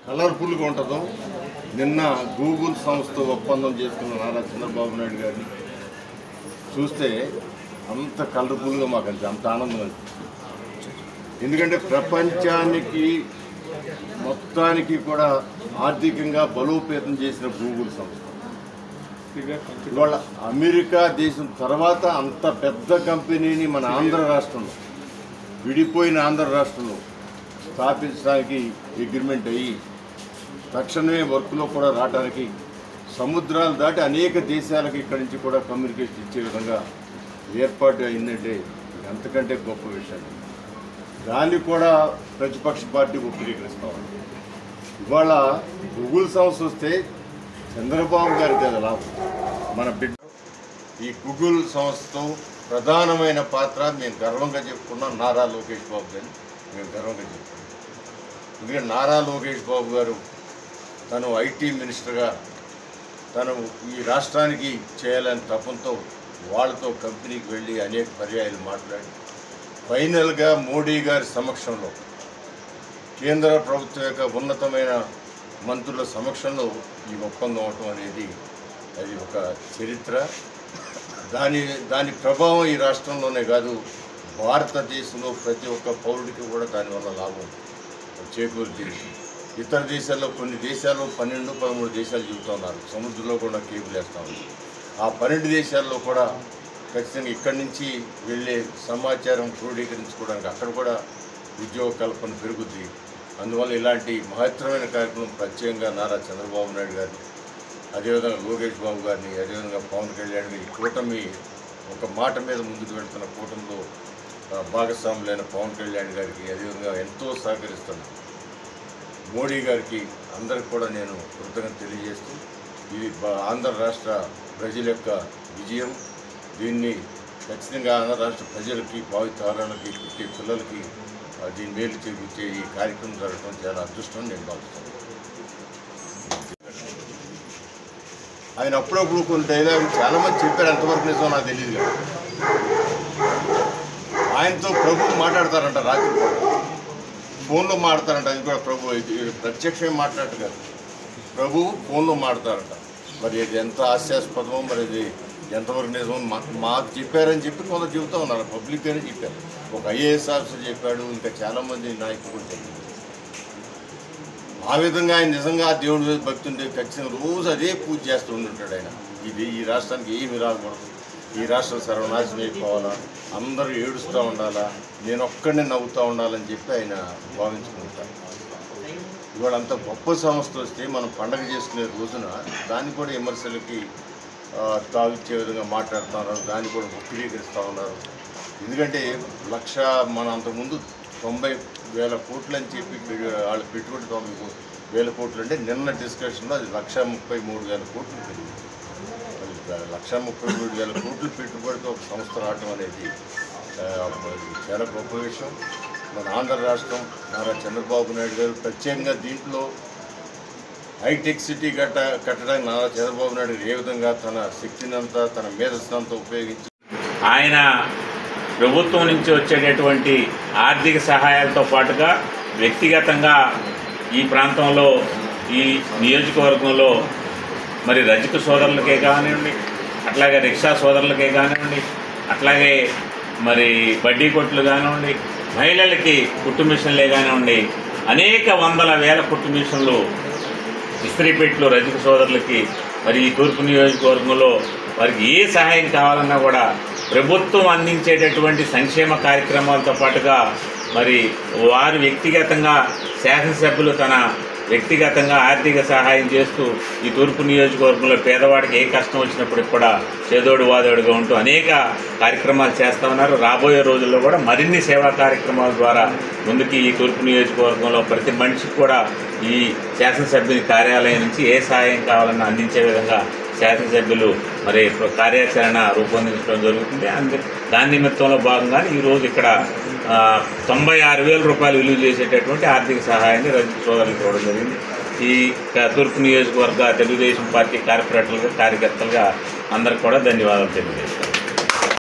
కలర్ఫుల్గా ఉంటుందో నిన్న గూగుల్ సంస్థ ఒప్పందం చేసుకున్న నారా చంద్రబాబు నాయుడు గారిని చూస్తే అంత కలర్ఫుల్గా మాకు అంత ఆనందం అనిపిస్తుంది. ఎందుకంటే ప్రపంచానికి మొత్తానికి కూడా ఆర్థికంగా బలోపేతం చేసిన గూగుల్ సంస్థ ఇవాళ అమెరికా దేశం తర్వాత అంత పెద్ద కంపెనీని మన ఆంధ్ర రాష్ట్రంలో విడిపోయిన ఆంధ్ర రాష్ట్రంలో స్థాపించడానికి అగ్రిమెంట్ అయ్యి తక్షణమే వర్క్లో కూడా రావడానికి సముద్రాలు దాటి అనేక దేశాలకు ఇక్కడి నుంచి కూడా కమ్యూనికేషన్ ఇచ్చే విధంగా ఏర్పాటు అయిందంటే అంతకంటే గొప్ప విషయం. దాన్ని కూడా ప్రతిపక్ష పార్టీ ఉపయోగిస్తామండి. ఇవాళ గూగుల్ సంస్థ వస్తే చంద్రబాబు గారికి అది లాభం. మన బిడ్డ ఈ గూగుల్ సంస్థతో ప్రధానమైన పాత్ర మేము గర్వంగా చెప్పుకున్నాం. నారా లోకేష్ బాబు గారిని మేము గర్వంగా చెప్పుకున్నాం. ఎందుకంటే నారా లోకేష్ బాబు గారు తను ఐటీ మినిస్టర్గా తను ఈ రాష్ట్రానికి చేయాలని తపంతో వాళ్ళతో కంపెనీకి వెళ్ళి అనేక పర్యాయాలు మాట్లాడి ఫైనల్గా మోడీ గారి సమక్షంలో కేంద్ర ప్రభుత్వం యొక్క ఉన్నతమైన మంత్రుల సమక్షంలో ఈ ఒప్పందం అవటం అనేది అది ఒక చరిత్ర. దాని ప్రభావం ఈ రాష్ట్రంలోనే కాదు భారతదేశంలో ప్రతి ఒక్క పౌరుడికి కూడా దానివల్ల లాభం చేకూరుతుంది. ఇతర దేశాల్లో కొన్ని దేశాల్లో 12-13 దేశాలు చెబుతున్నారు సముద్రంలో కూడా కేబుల్ వేస్తూ ఉంది. ఆ 12 దేశాల్లో కూడా ఖచ్చితంగా ఇక్కడి నుంచి వెళ్ళే సమాచారం క్రోడీకరించుకోవడానికి అక్కడ కూడా ఉద్యోగ కల్పన పెరుగుద్ది. అందువల్ల ఇలాంటి మహత్తరమైన కార్యక్రమం ప్రత్యేకంగా నారా చంద్రబాబు నాయుడు గారిని, అదేవిధంగా లోకేష్ బాబు గారిని, అదేవిధంగా పవన్ కళ్యాణ్ గారి కూటమి ఒక మాట మీద ముందుకు వెళ్తున్న కూటమిలో భాగస్వాములైన పవన్ కళ్యాణ్ గారికి, అదేవిధంగా ఎంతో సహకరిస్తున్న మోడీ గారికి అందరికి కూడా నేను కృతజ్ఞత తెలియజేస్తూ ఇది ఆంధ్ర రాష్ట్ర ప్రజల యొక్క విజయం. దీన్ని ఖచ్చితంగా ఆంధ్ర రాష్ట్ర ప్రజలకి, భావితరాలకి, పుట్టే పిల్లలకి దీని మేలు చేకూర్చే ఈ కార్యక్రమం జరగడం చాలా అదృష్టం నేను భావిస్తాను. ఆయన అప్పుడప్పుడు కొన్ని డైలాగులు చాలామంది చెప్పారు, ఎంతవరకు నిజం నాకు తెలియదు కదా. ఆయనతో ప్రభు మాట్లాడతారంట, రాత్రి ఫోన్లో మాట్లాడతారంట. అది కూడా ప్రభు ప్రత్యక్షమే మాట్లాడటం కాదు, ప్రభు ఫోన్లో మాట్లాడతారంట. మరి ఇది ఎంత హాస్యాస్పదమో, మరి ఇది ఎంతవరకు నిజమో మాకు చెప్పారని చెప్పి కొందరు చెబుతూ ఉన్నారు, పబ్లిక్గానే చెప్పారు. ఒక ఐఏఎస్ ఆఫీసర్ చెప్పాడు, ఇంకా చాలామంది నాయకులు కూడా చెప్పారు. ఆ విధంగా ఆయన నిజంగా దేవుడి మీద భక్తి ఉంటే ఖచ్చితంగా రోజు అదే పూజ చేస్తూ ఉంటుంటాడు ఆయన. ఈ రాష్ట్రానికి ఏమి రాకూడదు, ఈ రాష్ట్రం సర్వనాశనం అయిపోవాలా, అందరూ ఏడుస్తూ ఉండాలా, నేను ఒక్కడినే నవ్వుతూ ఉండాలని చెప్పి ఆయన భావించుకుంటారు. ఇవాళ అంత గొప్ప సంస్థ వస్తే మనం పండగ చేసుకునే రోజున దాన్ని కూడా విమర్శలకి తావిచ్చే విధంగా మాట్లాడుతున్నారు, దాన్ని కూడా వక్రీకరిస్తూ ఉన్నారు. ఎందుకంటే మన అంతకుముందు 90,000 కోట్లు అని చెప్పి వాళ్ళు పెట్టుబడి 90,000 కోట్లు అంటే నిన్న డిస్కషన్లో అది 1,33,000 కోట్లు పెరిగింది. 1,33,000 కోట్లు పెట్టుబడితో ఒక సంస్థ రావడం అనేది చాలా గొప్ప విషయం. మన ఆంధ్ర రాష్ట్రం నారా చంద్రబాబు నాయుడు గారు ప్రత్యేకంగా దీంట్లో హైటెక్ సిటీ కట్టడానికి నారా చంద్రబాబు నాయుడు ఏ విధంగా తన శక్తినంతా తన మేధస్సునంతా ఉపయోగించి ఆయన ప్రభుత్వం నుంచి వచ్చేటటువంటి ఆర్థిక సహాయాలతో పాటుగా వ్యక్తిగతంగా ఈ ప్రాంతంలో ఈ నియోజకవర్గంలో మరి రజక సోదరులకే కానివ్వండి, అట్లాగే రిక్షా సోదరులకే కానివ్వండి, అట్లాగే మరి బడ్డీ కొట్లు కానివ్వండి, మహిళలకి కుట్టు మిషన్లే కానివ్వండి, అనేక వందల వేల కుట్టు మిషన్లు, ఇస్త్రీపెట్లు రజక సోదరులకి మరి ఈ తూర్పు నియోజకవర్గంలో వారికి ఏ సహాయం కావాలన్నా కూడా ప్రభుత్వం అందించేటటువంటి సంక్షేమ కార్యక్రమాలతో పాటుగా మరి వారు వ్యక్తిగతంగా శాసనసభ్యులు తన వ్యక్తిగతంగా ఆర్థిక సహాయం చేస్తూ ఈ తూర్పు నియోజకవర్గంలో పేదవాడికి ఏ కష్టం వచ్చినప్పటికి కూడా చేదోడు వాదోడుగా ఉంటూ అనేక కార్యక్రమాలు చేస్తూ ఉన్నారు. రాబోయే రోజుల్లో కూడా మరిన్ని సేవా కార్యక్రమాల ద్వారా ముందుకి ఈ తూర్పు నియోజకవర్గంలో ప్రతి మనిషికి కూడా ఈ శాసనసభ్యుని కార్యాలయం నుంచి ఏ సహాయం కావాలన్నా అందించే విధంగా శాసనసభ్యులు మరి కార్యాచరణ రూపొందించడం జరుగుతుంది. దాని నిమిత్తంలో భాగంగా ఈరోజు ఇక్కడ 96,000 రూపాయలు విలువ చేసేటటువంటి ఆర్థిక సహాయాన్ని రజక సోదరులకు ఇవ్వడం జరిగింది. ఈ తూర్పు నియోజకవర్గ తెలుగుదేశం పార్టీ కార్పొరేటర్లుగా, కార్యకర్తలుగా అందరికి కూడా ధన్యవాదాలు తెలియజేస్తాను.